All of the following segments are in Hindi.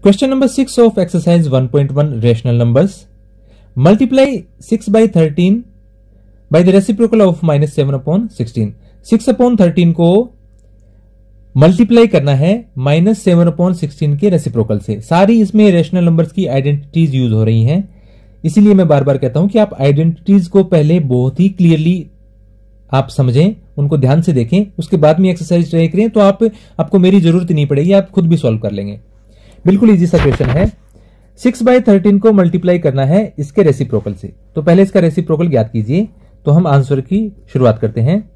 Question number 6 of exercise 1.1 rational numbers. Multiply 6 by 13 by the reciprocal of minus 7 upon 16. 6 upon 13 को मल्टीप्लाई करना है माइनस 7 अपॉन 16 के रेसिप्रोकल से। सारी इसमें रेशनल नंबर्स की आइडेंटिटीज यूज हो रही हैं, इसीलिए मैं बार बार कहता हूं कि आप आइडेंटिटीज को पहले बहुत ही क्लियरली आप समझें, उनको ध्यान से देखें, उसके बाद में एक्सरसाइज ट्राई करें तो आपको मेरी जरूरत नहीं पड़ेगी, आप खुद भी सॉल्व कर लेंगे। बिल्कुल इजी सा क्वेश्चन है। 6 by 13 को मल्टीप्लाई करना है इसके रेसिप्रोकल से, तो पहले इसका रेसिप्रोकल ज्ञात कीजिए। तो हम आंसर की शुरुआत करते हैं।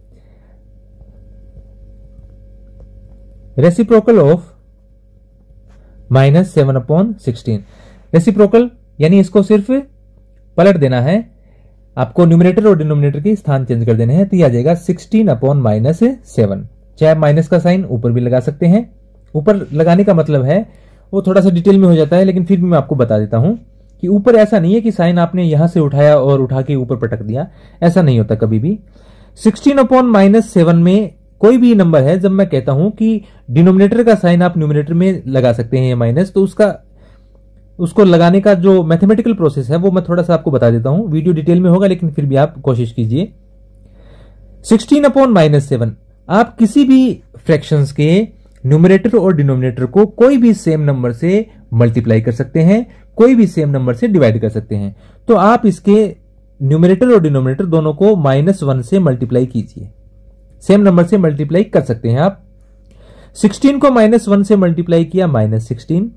Reciprocal of minus 7 upon 16, reciprocal यानी इसको सिर्फ पलट देना है, आपको न्यूमरेटर और डिनोमिनेटर के स्थान चेंज कर देने हैं, तो यह आ जाएगा 16 अपॉन माइनस 7। चाहे माइनस का साइन ऊपर भी लगा सकते हैं, ऊपर लगाने का मतलब है वो थोड़ा सा डिटेल में हो जाता है, लेकिन फिर भी मैं आपको बता देता हूं कि ऊपर ऐसा नहीं है कि साइन आपने यहां से उठाया और उठा के ऊपर पटक दिया, ऐसा नहीं होता कभी भी। 16 अपॉन माइनस 7 में कोई भी नंबर है, जब मैं कहता हूं कि डिनोमिनेटर का साइन आप न्यूमरेटर में लगा सकते हैं माइनस, तो उसको लगाने का जो मैथमेटिकल प्रोसेस है वो मैं थोड़ा सा आपको बता देता हूं। वीडियो डिटेल में होगा लेकिन फिर भी आप कोशिश कीजिए। 16 अपॉन माइनस 7, आप किसी भी फ्रैक्शंस के न्यूमरेटर और डिनोमिनेटर को कोई भी सेम नंबर से मल्टीप्लाई कर सकते हैं, कोई भी सेम नंबर से डिवाइड कर सकते हैं। तो आप इसके न्यूमरेटर और डिनोमिनेटर दोनों को -1 से मल्टीप्लाई कीजिए, सेम नंबर से मल्टीप्लाई कर सकते हैं आप। 16 को -1 से मल्टीप्लाई किया -16,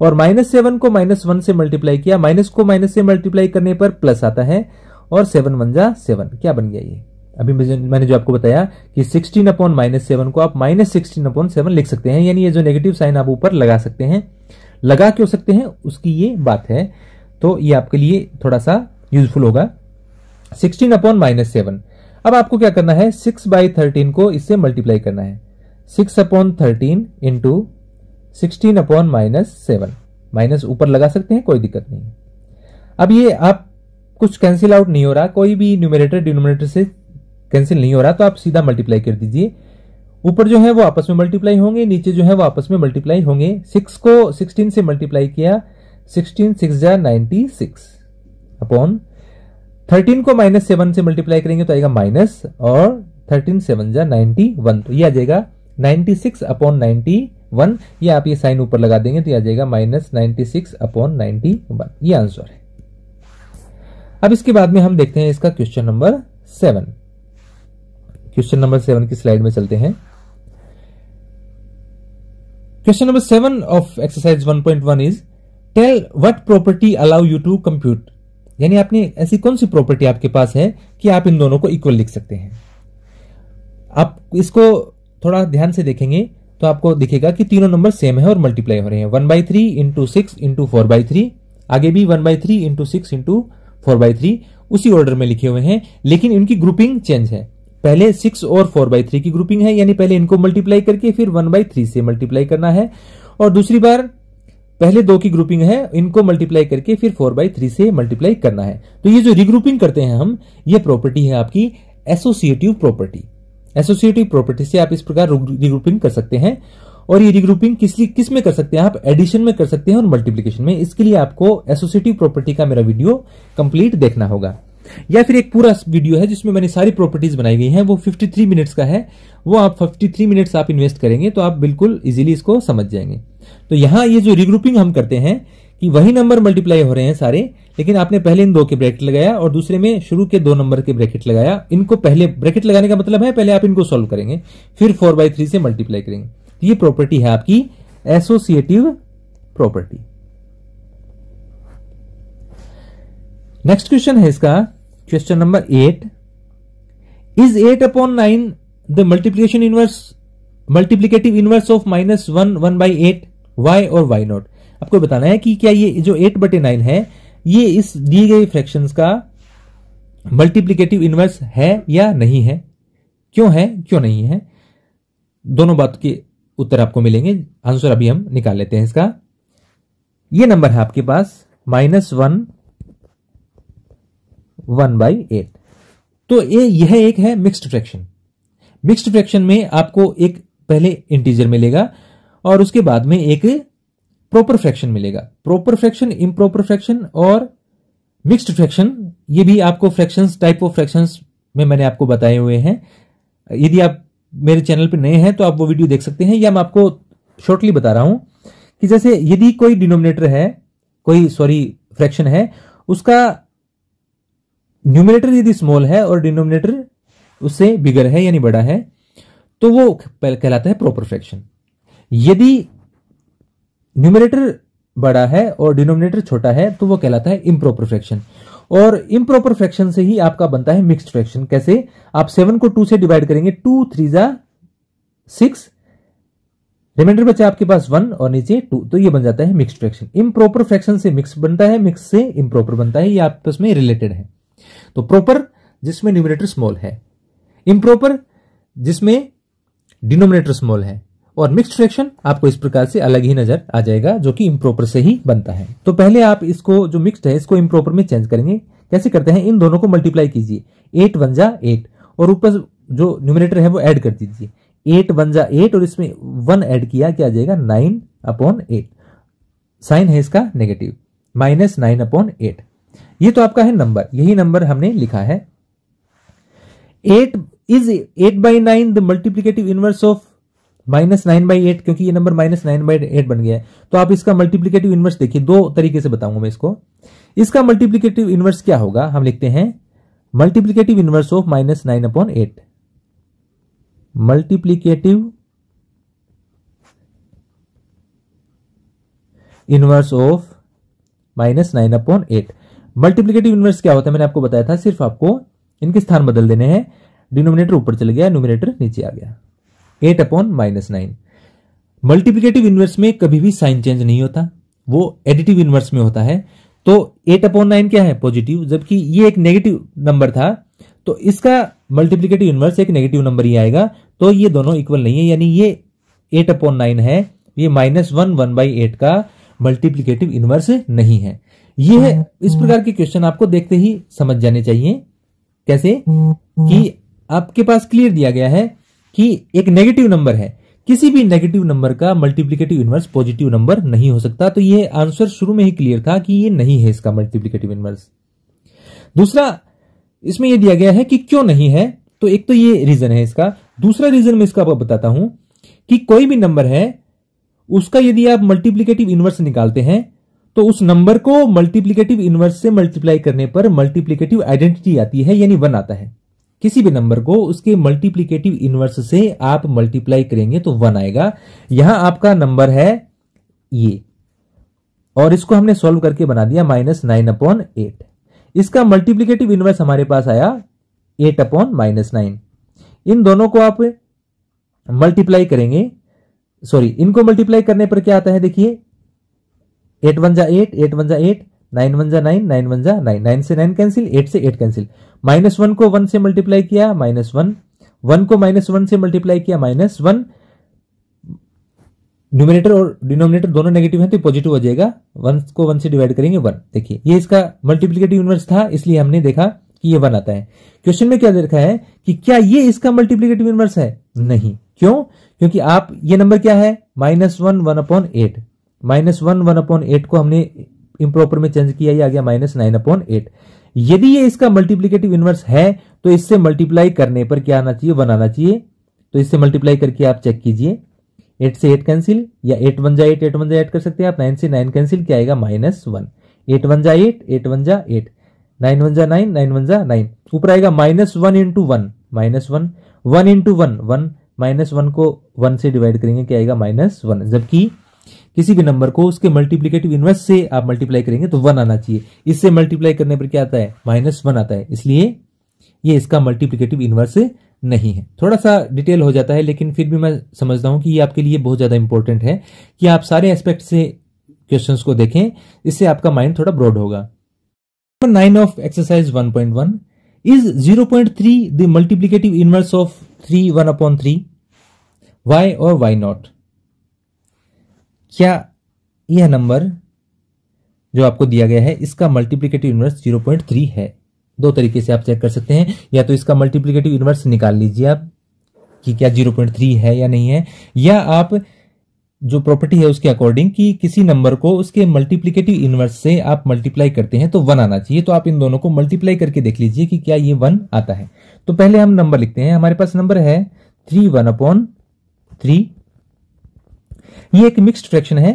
और -7 को -1 से मल्टीप्लाई किया, माइनस को माइनस से मल्टीप्लाई करने पर प्लस आता है, और 7 1 जा 7, क्या बन गया ये? अभी मैंने जो आपको बताया कि 16 अपॉन -7 को आप -16 अपॉन 7 लिख सकते हैं, यानी ये जो नेगेटिव साइन आप ऊपर लगा सकते हैं, लगा क्यों सकते हैं उसकी ये बात है, तो ये आपके लिए थोड़ा सा यूजफुल होगा। 16 अपॉन -7, अब आपको क्या करना है, 6 by 13 को इससे मल्टीप्लाई करना है। 6 अपॉन 13 इंटू 16 अपॉन -7, माइनस ऊपर लगा सकते हैं, कोई दिक्कत नहीं। अब ये आप कुछ कैंसिल आउट नहीं हो रहा, कोई भी न्यूमरेटर डिनोमिनेटर से कैंसिल नहीं हो रहा, तो आप सीधा मल्टीप्लाई कर दीजिए। ऊपर जो है वो आपस में मल्टीप्लाई होंगे, नीचे जो है वो आपस में मल्टीप्लाई होंगे। 6 को 16 से मल्टीप्लाई किया, 16 6 जा 96 अपॉन 13 को -7 से मल्टीप्लाई करेंगे तो आएगा माइनस, और 13 7 जा 91, तो ये आ जाएगा 96 अपॉन 91। ये आप ये साइन ऊपर लगा देंगे तो ये आ जाएगा -96 अपॉन 91, ये आंसर है। अब इसके बाद में हम देखते हैं इसका क्वेश्चन नंबर 7। क्वेश्चन नंबर 7 की स्लाइड में चलते हैं। Question number 7 of exercise 1.1 is tell what property allow you to compute, यानी आपने ऐसी कौन सी प्रॉपर्टी आपके पास है कि आप इन दोनों को इक्वल लिख सकते हैं। आप इसको थोड़ा ध्यान से देखेंगे तो आपको दिखेगा कि तीनों नंबर सेम है और मल्टीप्लाई हो रहे हैं। 1/3 इंटू 6 इंटू 4/3, आगे भी 1/3 इंटू 6 इंटू 4/3 उसी ऑर्डर में लिखे हुए हैं, लेकिन इनकी ग्रुपिंग चेंज है। पहले 6 और 4/3 की ग्रुपिंग है, यानी पहले इनको मल्टीप्लाई करके फिर 1/3 से मल्टीप्लाई करना है, और दूसरी बार पहले 2 की ग्रुपिंग है, इनको मल्टीप्लाई करके फिर 4/3 से मल्टीप्लाई करना है। तो ये जो रिग्रुपिंग करते हैं हम, ये प्रॉपर्टी है आपकी एसोसिएटिव प्रॉपर्टी। एसोसिएटिव प्रॉपर्टी से आप इस प्रकार रिग्रुपिंग कर सकते हैं, और ये रिग्रुपिंग किस में कर सकते हैं आप? एडिशन में कर सकते हैं और मल्टीप्लिकेशन में। इसके लिए आपको एसोसिएटिव प्रॉपर्टी का मेरा वीडियो कंप्लीट देखना होगा, या फिर एक पूरा वीडियो है जिसमें मैंने सारी प्रॉपर्टीज बनाई गई हैं, वो 53 मिनट्स का है, वो आप 53 मिनट्स आप इन्वेस्ट करेंगे तो आप बिल्कुल इजीली इसको समझ जाएंगे। तो यहां ये जो रिग्रुपिंग हम करते हैं कि वही नंबर मल्टीप्लाई हो रहे हैं सारे, लेकिन आपने पहले इन 2 के ब्रैकेट लगाया और दूसरे में शुरू के 2 नंबर के ब्रैकेट लगाया। इनको पहले ब्रैकेट लगाने का मतलब है पहले आप इनको सॉल्व करेंगे, फिर 4/3 से मल्टीप्लाई करेंगे। ये प्रॉपर्टी है आपकी एसोसिएटिव प्रॉपर्टी। नेक्स्ट क्वेश्चन है इसका question number 8, is 8 upon 9 the multiplicative inverse of -1 1/8, why और वाई नॉट। आपको बताना है कि क्या ये जो 8/9 है ये इस दिए गए फ्रैक्शंस का मल्टीप्लिकेटिव इनवर्स है या नहीं है, क्यों है क्यों नहीं है, दोनों बात के उत्तर आपको मिलेंगे। आंसर अभी हम निकाल लेते हैं इसका। ये नंबर है आपके पास -1 1/8, तो यह एक है मिक्स्ड फ्रैक्शन। मिक्स्ड फ्रैक्शन में आपको एक पहले इंटीजर मिलेगा और उसके बाद में एक प्रॉपर फ्रैक्शन मिलेगा। प्रॉपर फ्रैक्शन, इम्प्रॉपर फ्रैक्शन और मिक्स्ड फ्रैक्शन, ये भी आपको फ्रैक्शंस, टाइप ऑफ फ्रैक्शंस में मैंने आपको बताए हुए हैं। यदि आप मेरे चैनल पे नए हैं तो आप वो वीडियो देख सकते हैं, या मैं आपको शॉर्टली बता रहा हूं कि जैसे यदि कोई डिनोमिनेटर है, कोई फ्रैक्शन है, उसका न्यूमरेटर यदि स्मॉल है और डिनोमिनेटर उससे बिगर है यानी बड़ा है, तो वो कहलाता है प्रॉपर फ्रैक्शन। यदि न्यूमरेटर बड़ा है और डिनोमिनेटर छोटा है तो वो कहलाता है इम्प्रॉपर फ्रैक्शन। और इम्प्रॉपर फ्रैक्शन से ही आपका बनता है मिक्स्ड फ्रैक्शन। कैसे? आप 7 को 2 से डिवाइड करेंगे, 2 3 जा 6, रिमाइंडर बचा आपके पास 1 और नीचे 2, तो ये बन जाता है मिक्स्ड फ्रैक्शन। इम्प्रॉपर फ्रैक्शन से मिक्स बनता है, मिक्स से इम्प्रॉपर बनता है, ये आपस में रिलेटेड है। तो प्रॉपर जिसमें न्यूमरेटर स्मॉल है, इम्प्रॉपर जिसमें डिनोमिनेटर स्मॉल है, और मिक्स्ड फ्रैक्शन आपको इस प्रकार से अलग ही नजर आ जाएगा, जो कि इम्प्रॉपर से ही बनता है। तो पहले आप इसको जो मिक्स्ड है इसको इम्प्रॉपर में चेंज करेंगे। कैसे करते हैं? इन दोनों को मल्टीप्लाई कीजिए, 8 1 जा 8, और ऊपर जो न्यूमरेटर है वो ऐड कर दीजिए, 8 1 जा 8, और इसमें 1 ऐड किया, क्या आ जाएगा? 9/8। साइन है इसका नेगेटिव, -9/8। ये तो आपका है नंबर, यही नंबर हमने लिखा है। 8 is 8/9 the multiplicative inverse of -9/8, क्योंकि ये नंबर -9/8 बन गया है। तो आप इसका मल्टीप्लिकेटिव इनवर्स देखिए, दो तरीके से बताऊंगा मैं इसको। इसका मल्टीप्लिकेटिव इनवर्स क्या होगा? हम लिखते हैं multiplicative inverse of -9/8, multiplicative inverse of -9/8। Multiplicative inverse क्या होता है मैंने आपको बताया था, सिर्फ आपको इनके स्थान बदल देने हैं। डिनोमिनेटर ऊपर चल गया, न्यूमरेटर नीचे आ गया, 8/-9। मल्टीप्लिकेटिव इनवर्स में कभी भी साइन चेंज नहीं होता, वो एडिटिव इनवर्स में होता है। तो 8/9 क्या है? पॉजिटिव, जबकि ये एक नेगेटिव नंबर था, तो इसका मल्टीप्लिकेटिव इनवर्स एक नेगेटिव नंबर ही आएगा। तो ये दोनों इक्वल नहीं है, यानी ये 8/9 है, ये -1/8 का मल्टीप्लिकेटिव इनवर्स नहीं है। ये है, इस प्रकार के क्वेश्चन आपको देखते ही समझ जाने चाहिए। कैसे? कि आपके पास क्लियर दिया गया है कि एक नेगेटिव नंबर है, किसी भी नेगेटिव नंबर का मल्टीप्लिकेटिव इनवर्स पॉजिटिव नंबर नहीं हो सकता। तो ये आंसर शुरू में ही क्लियर था कि ये नहीं है इसका मल्टीप्लिकेटिव इनवर्स। दूसरा, इसमें ये दिया गया है कि क्यों नहीं है, तो एक तो ये रीजन है इसका। दूसरा रीजन मैं इसका आपको बताता हूं कि कोई भी नंबर है, उसका यदि आप मल्टीप्लिकेटिव इनवर्स निकालते हैं तो उस नंबर को मल्टीप्लिकेटिव इनवर्स से मल्टीप्लाई करने पर मल्टीप्लिकेटिव आइडेंटिटी आती है, यानी 1 आता है। किसी भी नंबर को उसके मल्टीप्लिकेटिव इनवर्स से आप मल्टीप्लाई करेंगे तो 1 आएगा। यहां आपका नंबर है ये, और इसको हमने सॉल्व करके बना दिया -9/8। इसका मल्टीप्लिकेटिव इनवर्स हमारे पास आया 8/-9। इन दोनों को आप मल्टीप्लाई करेंगे, इनको मल्टीप्लाई करने पर क्या आता है? देखिए, 8 1 जा 8, 8 1 जा 8, 9 1 जा 9, 9 1 जा 9, 9 से 9 कैंसिल, 8 से 8 कैंसिल। -1 को 1 से मल्टीप्लाई किया, -1, 1 को -1 से मल्टीप्लाई किया, -1। न्यूमरेटर और डिनोमिनेटर दोनों नेगेटिव हैं तो पॉजिटिव हो जाएगा, 1 को 1 से डिवाइड करेंगे 1। देखिए, ये इसका मल्टीप्लिकेटिव इनवर्स था, इसलिए हमने देखा कि ये 1 आता है। क्वेश्चन में क्या देखा है कि क्या ये इसका मल्टीप्लिकेटिव इनवर्स है? नहीं। क्यों? क्योंकि आप ये नंबर क्या है? -1 1/8, -1 1/8 को हमने इम्प्रॉपर में चेंज किया, ये आ गया -9/8। यदि ये इसका मल्टीप्लिकेटिव इनवर्स है तो इससे मल्टीप्लाई करने पर क्या आना चाहिए? 1 आना चाहिए। तो इससे मल्टीप्लाई करके आप चेक कीजिए, 8 से 8 कैंसिल, या 8 1 जा 8, 8 1 जा 8 कर सकते हैं आप। 9 से 9 कैंसिल, क्या आएगा? -1। 8 1 जा 8, 8 1 जा 8, 9 1 जा 9, 9 1 जा 9। ऊपर आएगा -1 × 1, -1, 1 × 1, 1, -1 को 1 से डिवाइड करेंगे, क्या आएगा? -1। जबकि किसी भी नंबर को उसके मल्टीप्लिकेटिव इनवर्स से आप मल्टीप्लाई करेंगे तो 1 आना चाहिए। इससे मल्टीप्लाई करने पर क्या आता है? -1 आता है। इसलिए ये इसका मल्टीप्लिकेटिव इनवर्स नहीं है। थोड़ा सा डिटेल हो जाता है, लेकिन फिर भी मैं समझता हूं कि ये आपके लिए बहुत ज्यादा इंपॉर्टेंट है कि आप सारे एस्पेक्ट से क्वेश्चंस को देखें, इससे आपका माइंड थोड़ा ब्रॉड होगा। Number 9 of exercise 1.1 is 0.3 the multiplicative inverse of 3 1/3, why और वाई नॉट। क्या यह नंबर जो आपको दिया गया है इसका मल्टीप्लिकेटिव इनवर्स 0.3 है? दो तरीके से आप चेक कर सकते हैं, या तो इसका मल्टीप्लिकेटिव इनवर्स निकाल लीजिए आप कि क्या 0.3 है या नहीं है, या आप जो प्रॉपर्टी है उसके अकॉर्डिंग कि किसी नंबर को उसके मल्टीप्लिकेटिव इनवर्स से आप मल्टीप्लाई करते हैं तो 1 आना चाहिए। तो आप इन दोनों को मल्टीप्लाई करके देख लीजिए कि क्या ये 1 आता है। तो पहले हम नंबर लिखते हैं। हमारे पास नंबर है 3 1/3। ये एक मिक्स्ड फ्रैक्शन है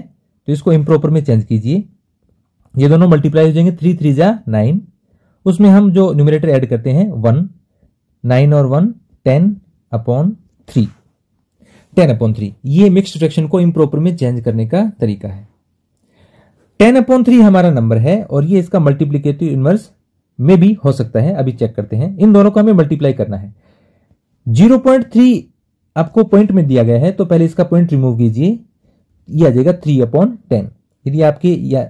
तो इसको इम्प्रॉपर में चेंज कीजिए। ये दोनों मल्टीप्लाई हो जाएंगे, 3 3 जा 9। उसमें हम जो न्यूमरेटर ऐड करते हैं 1, 9 और 1 10/3, 10/3। ये मिक्स्ड फ्रैक्शन को इम्प्रॉपर में चेंज करने का तरीका है। 10/3 हमारा नंबर है और ये इसका मल्टीप्लिकेटिव इनवर्स में भी हो सकता है। अभी चेक करते हैं। इन दोनों को हमें मल्टीप्लाई करना है। 0.3 आपको पॉइंट में दिया गया है तो पहले इसका पॉइंट रिमूव कीजिए। ये आ जाएगा 3/10। यदि आपके या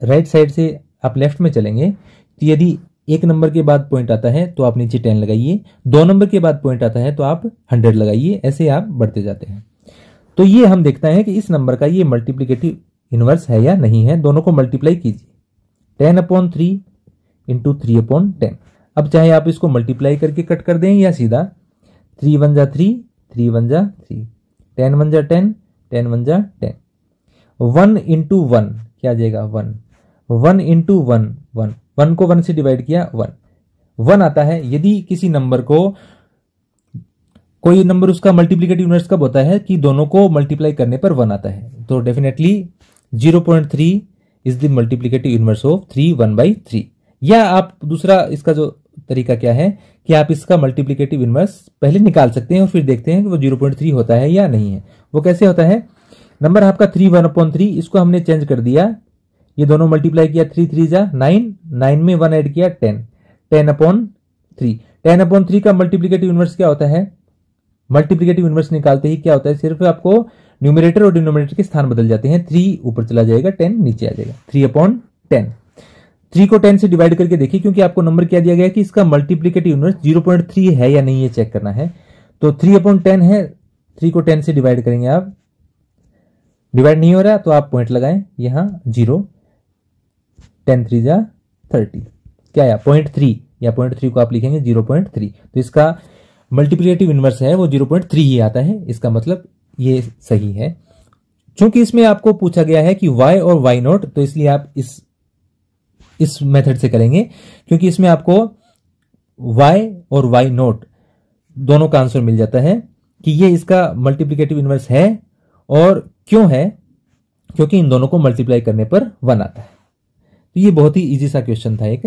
राइट साइड से आप लेफ्ट में चलेंगे तो यदि एक नंबर के बाद पॉइंट आता है तो आप नीचे 10 लगाइए, 2 नंबर के बाद पॉइंट आता है तो आप 100 लगाइए। ऐसे आप बढ़ते जाते हैं। तो ये हम देखते हैं कि इस नंबर का ये मल्टीप्लिकेटिव इनवर्स है या नहीं है। दोनों को मल्टीप्लाई कीजिए। 10/3 इंटू 3/10। अब चाहे आप इसको मल्टीप्लाई करके कट कर दें या सीधा 3 1 जा 3, 3 1 जा 3, 10 1 जा 10, 10 1 जा 10। 1 इंटू 1 क्या आ जाएगा 1, 1 इंटू 1 1, 1 को 1 से डिवाइड किया 1, 1 आता है। यदि किसी नंबर को कोई नंबर उसका मल्टीप्लिकेटिव इनवर्स कब होता है कि दोनों को मल्टीप्लाई करने पर 1 आता है। तो definitely 0.3 is the multiplicative inverse of 3 1/3। या आप दूसरा इसका जो तरीका क्या है कि आप इसका मल्टीप्लिकेटिव इनवर्स पहले निकाल सकते हैं और फिर देखते हैं कि वो 0.3 होता है या नहीं है। वो कैसे होता है? नंबर आपका 3 1/3, इसको हमने चेंज कर दिया। ये दोनों मल्टीप्लाई किया, 3 3 जा 9, 9 में 1 ऐड किया 10, 10/3। 10/3 का मल्टीप्लिकेटिव इनवर्स क्या होता है? मल्टीप्लिकेटिव इनवर्स निकालते ही क्या होता है, सिर्फ आपको न्यूमरेटर और डिनोमिनेटर के स्थान बदल जाते हैं। 3 ऊपर चला जाएगा, 10 नीचे आ जाएगा। 3/10। 3 को 10 से डिवाइड करके देखिए, क्योंकि आपको नंबर क्या दिया गया है कि इसका मल्टीप्लिकेटिव इनवर्स 0.3 है या नहीं, ये चेक करना है। तो 3/10 है, 3 को 10 से डिवाइड करेंगे आप। डिवाइड नहीं हो रहा तो आप पॉइंट लगाएं यहां 0, 10 3 जा 30। क्या आया? 0.3, या 0.3 को आप लिखेंगे 0.3। तो इसका मल्टीप्लिकेटिव इनवर्स है वो 0.3 ही आता है। इसका मतलब ये सही है। चूंकि इसमें आपको पूछा गया है कि y और y नॉट, तो इसलिए आप इस मेथड से करेंगे, क्योंकि इसमें आपको y और y नॉट दोनों का आंसर मिल जाता है कि ये इसका मल्टीप्लिकेटिव इनवर्स है। और क्यों है? क्योंकि इन दोनों को मल्टीप्लाई करने पर 1 आता है। तो ये बहुत ही इजी सा क्वेश्चन था एक।